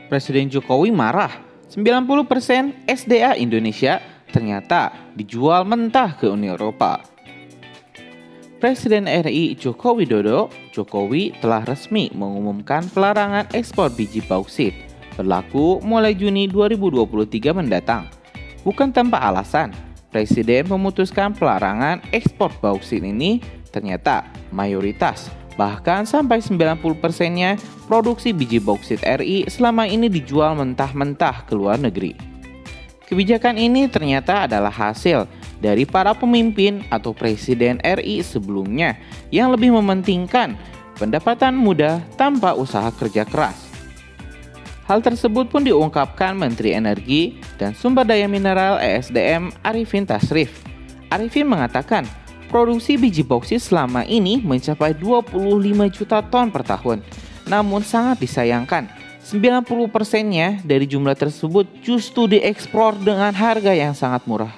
Presiden Jokowi marah, 90% SDA Indonesia ternyata dijual mentah ke Uni Eropa. Presiden RI Joko Widodo, Jokowi telah resmi mengumumkan pelarangan ekspor biji bauksit berlaku mulai Juni 2023 mendatang. Bukan tanpa alasan, Presiden memutuskan pelarangan ekspor bauksit ini ternyata mayoritas, bahkan sampai 90%-nya produksi biji bauksit RI selama ini dijual mentah-mentah ke luar negeri. Kebijakan ini ternyata adalah hasil dari para pemimpin atau presiden RI sebelumnya yang lebih mementingkan pendapatan mudah tanpa usaha kerja keras. Hal tersebut pun diungkapkan Menteri Energi dan Sumber Daya Mineral (ESDM) Arifin Tasrif. Arifin mengatakan, produksi biji bauksit selama ini mencapai 25 juta ton per tahun. Namun sangat disayangkan, 90%-nya dari jumlah tersebut justru diekspor dengan harga yang sangat murah.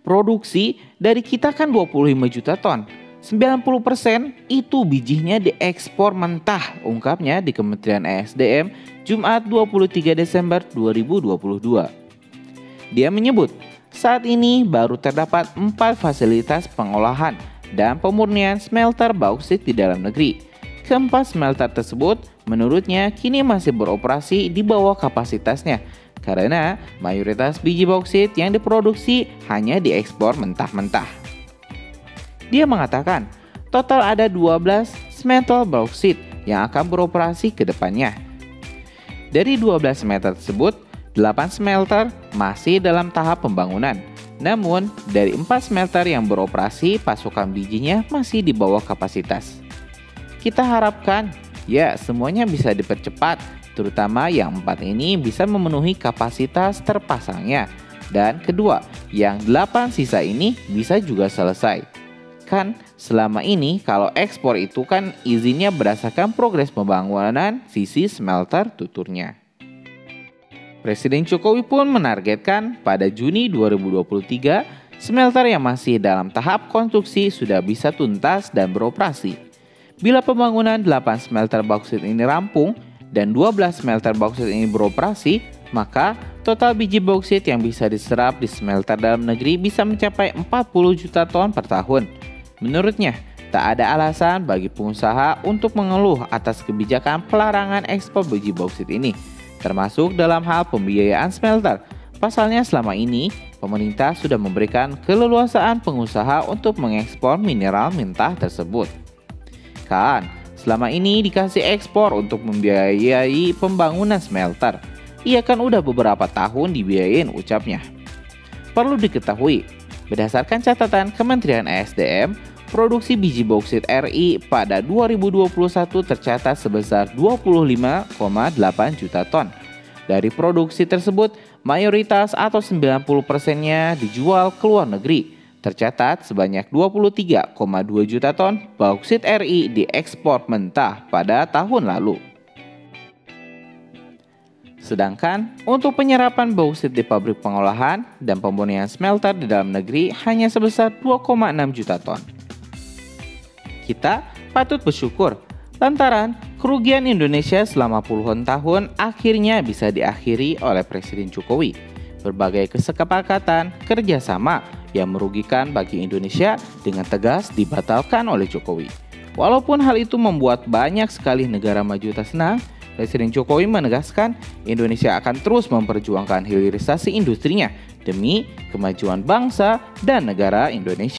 Produksi dari kita kan 25 juta ton. 90% itu bijinya diekspor mentah, ungkapnya di Kementerian ESDM Jumat 23 Desember 2022. Dia menyebut, saat ini baru terdapat 4 fasilitas pengolahan dan pemurnian smelter bauksit di dalam negeri. Keempat smelter tersebut menurutnya kini masih beroperasi di bawah kapasitasnya karena mayoritas biji bauksit yang diproduksi hanya diekspor mentah-mentah. Dia mengatakan, total ada 12 smelter bauksit yang akan beroperasi ke depannya. Dari 12 smelter tersebut, 8 smelter masih dalam tahap pembangunan. Namun, dari 4 smelter yang beroperasi, pasokan bijinya masih di bawah kapasitas. Kita harapkan, ya semuanya bisa dipercepat, terutama yang 4 ini bisa memenuhi kapasitas terpasangnya. Dan kedua, yang 8 sisa ini bisa juga selesai. Kan selama ini kalau ekspor itu kan izinnya berdasarkan progres pembangunan sisi smelter tuturnya. Presiden Jokowi pun menargetkan pada Juni 2023, smelter yang masih dalam tahap konstruksi sudah bisa tuntas dan beroperasi. Bila pembangunan 8 smelter bauksit ini rampung dan 12 smelter bauksit ini beroperasi, maka total biji bauksit yang bisa diserap di smelter dalam negeri bisa mencapai 40 juta ton per tahun. Menurutnya, tak ada alasan bagi pengusaha untuk mengeluh atas kebijakan pelarangan ekspor biji bauksit ini, termasuk dalam hal pembiayaan smelter. Pasalnya selama ini, pemerintah sudah memberikan keleluasaan pengusaha untuk mengekspor mineral mentah tersebut. Kan, selama ini dikasih ekspor untuk membiayai pembangunan smelter. Ia kan udah beberapa tahun dibiayain, ucapnya. Perlu diketahui, berdasarkan catatan Kementerian ESDM, produksi biji bauksit RI pada 2021 tercatat sebesar 25,8 juta ton. Dari produksi tersebut, mayoritas atau 90%-nya dijual ke luar negeri. Tercatat sebanyak 23,2 juta ton bauksit RI diekspor mentah pada tahun lalu. Sedangkan untuk penyerapan bauksit di pabrik pengolahan dan pemurnian smelter di dalam negeri hanya sebesar 2,6 juta ton. Kita patut bersyukur lantaran kerugian Indonesia selama puluhan tahun akhirnya bisa diakhiri oleh Presiden Jokowi. Berbagai kesepakatan kerjasama yang merugikan bagi Indonesia dengan tegas dibatalkan oleh Jokowi. Walaupun hal itu membuat banyak sekali negara maju tak senang, Presiden Jokowi menegaskan Indonesia akan terus memperjuangkan hilirisasi industrinya demi kemajuan bangsa dan negara Indonesia.